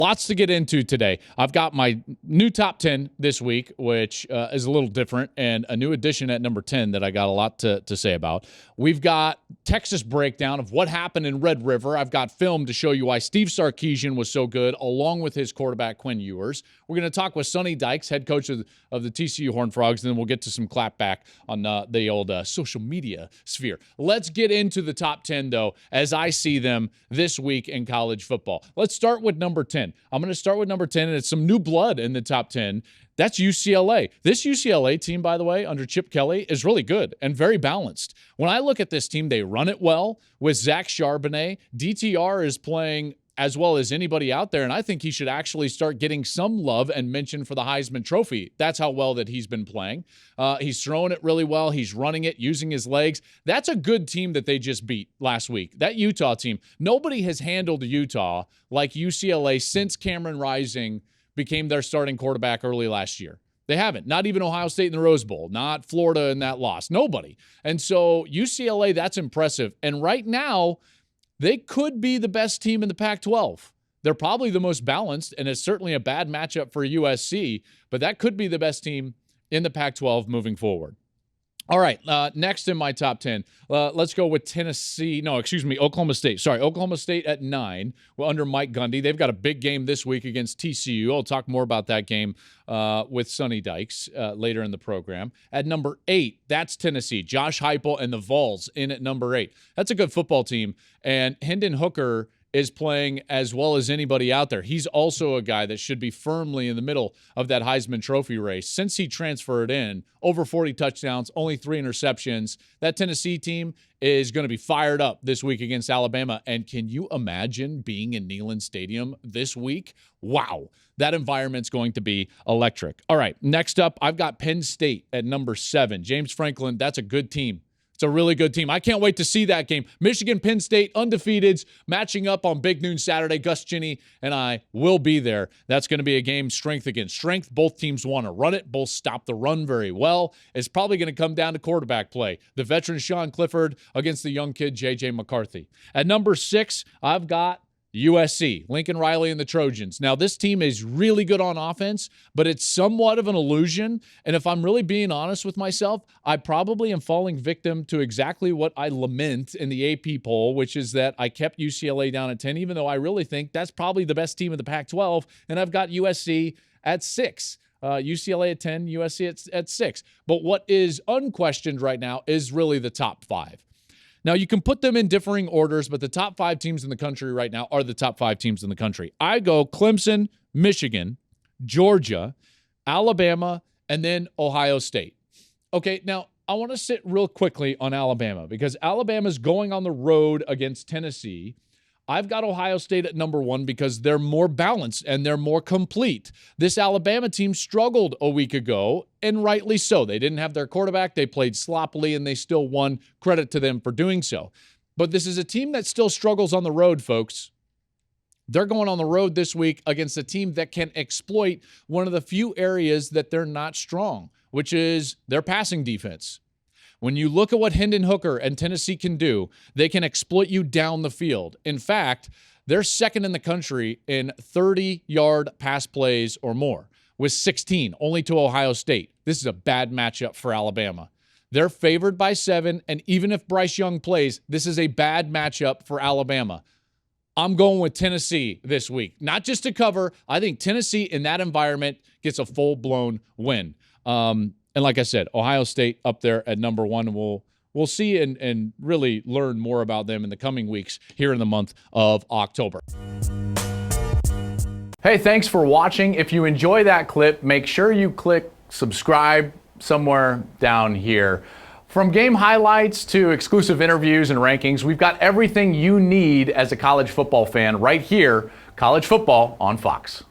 Lots to get into today. I've got my new top 10 this week, which is a little different, and a new addition at number 10 that I got a lot to say about. We've got Texas breakdown of what happened in Red River. I've got film to show you why Steve Sarkisian was so good, along with his quarterback, Quinn Ewers. We're going to talk with Sonny Dykes, head coach of the TCU Horned Frogs, and then we'll get to some clapback on the old social media sphere. Let's get into the top 10, though, as I see them this week in college football. Let's start with number 10. I'm going to start with number 10, and it's some new blood in the top 10. That's UCLA. This UCLA team, by the way, under Chip Kelly, is really good and very balanced. When I look at this team, they run it well with Zach Charbonnet. DTR is playing as well as anybody out there, and I think he should actually start getting some love and mention for the Heisman Trophy. That's how well that he's been playing. He's throwing it really well. He's running it, using his legs. That's a good team that they just beat last week. That Utah team, nobody has handled Utah like UCLA since Cameron Rising became their starting quarterback early last year. They haven't. Not even Ohio State in the Rose Bowl. Not Florida in that loss. Nobody. And so UCLA, that's impressive. And right now, they could be the best team in the Pac-12. They're probably the most balanced, and it's certainly a bad matchup for USC, but that could be the best team in the Pac-12 moving forward. All right, next in my top 10, let's go with Oklahoma State. Sorry, Oklahoma State at 9 under Mike Gundy. They've got a big game this week against TCU. I'll talk more about that game with Sonny Dykes later in the program. At number 8, that's Tennessee. Josh Heupel and the Vols in at number 8. That's a good football team, and Hendon Hooker is playing as well as anybody out there. He's also a guy that should be firmly in the middle of that Heisman Trophy race. Since he transferred in, over 40 touchdowns, only 3 interceptions. That Tennessee team is going to be fired up this week against Alabama. And can you imagine being in Neyland Stadium this week? Wow. That environment's going to be electric. All right, next up, I've got Penn State at number 7. James Franklin, that's a good team. It's a really good team. I can't wait to see that game. Michigan, Penn State, undefeateds, matching up on Big Noon Saturday. Gus Cheney and I will be there. That's going to be a game strength against strength. Both teams want to run it. Both stop the run very well. It's probably going to come down to quarterback play. The veteran Sean Clifford against the young kid J.J. McCarthy. At number 6, I've got USC, Lincoln Riley and the Trojans. Now, this team is really good on offense, but it's somewhat of an illusion. And if I'm really being honest with myself, I probably am falling victim to exactly what I lament in the AP poll, which is that I kept UCLA down at 10, even though I really think that's probably the best team in the Pac-12. And I've got USC at 6. UCLA at 10, USC at 6. But what is unquestioned right now is really the top 5. Now, you can put them in differing orders, but the top 5 teams in the country right now are the top 5 teams in the country. I go Clemson, Michigan, Georgia, Alabama, and then Ohio State. Okay, now I want to sit real quickly on Alabama because Alabama's going on the road against Tennessee. I've got Ohio State at number 1 because they're more balanced and they're more complete. This Alabama team struggled a week ago, and rightly so. They didn't have their quarterback. They played sloppily, and they still won. Credit to them for doing so. But this is a team that still struggles on the road, folks. They're going on the road this week against a team that can exploit one of the few areas that they're not strong, which is their passing defense. When you look at what Hendon Hooker and Tennessee can do, they can exploit you down the field. In fact, they're second in the country in 30-yard pass plays or more, with 16, only to Ohio State. This is a bad matchup for Alabama. They're favored by 7, and even if Bryce Young plays, this is a bad matchup for Alabama. I'm going with Tennessee this week. Not just to cover. I think Tennessee in that environment gets a full-blown win. And like I said, Ohio State up there at number 1, and we'll see and really learn more about them in the coming weeks here in the month of October. Hey, thanks for watching. If you enjoy that clip, make sure you click subscribe somewhere down here. From game highlights to exclusive interviews and rankings, we've got everything you need as a college football fan right here, College Football on Fox.